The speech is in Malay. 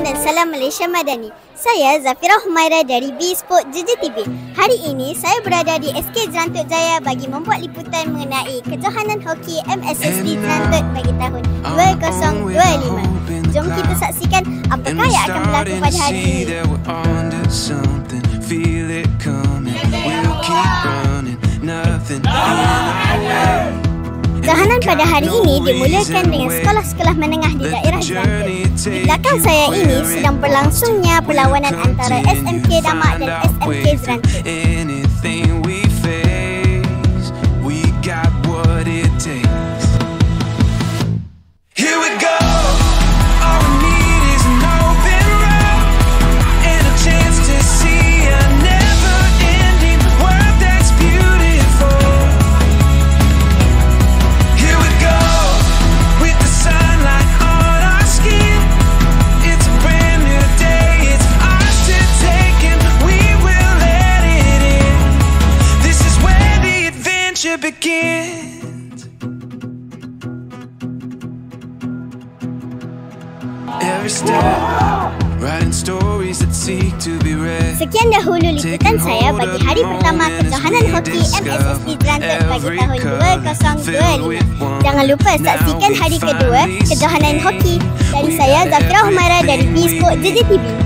dan salam Malaysia Madani. Saya Zafira Humaira dari B-Sport JJTV. Hari ini saya berada di SK Jerantuk Jaya bagi membuat liputan mengenai kejohanan hoki MSSD Jerantuk bagi tahun 2025. Jom kita saksikan apakah yang akan berlaku pada hari ini. Kejohanan pada hari ini dimulakan dengan sekolah-sekolah menengah di daerah Jerantuk. Di belakang saya ini sedang berlangsungnya perlawanan antara SMK Damak dan SMK Jerantuk. Sekian dahulu liputan saya bagi hari pertama kejohanan hoki MSSD Jerantuk bagi tahun 2025. Jangan lupa saksikan hari kedua kejohanan hoki. Dari saya Zafira Humaira dari B-Sport JJTV.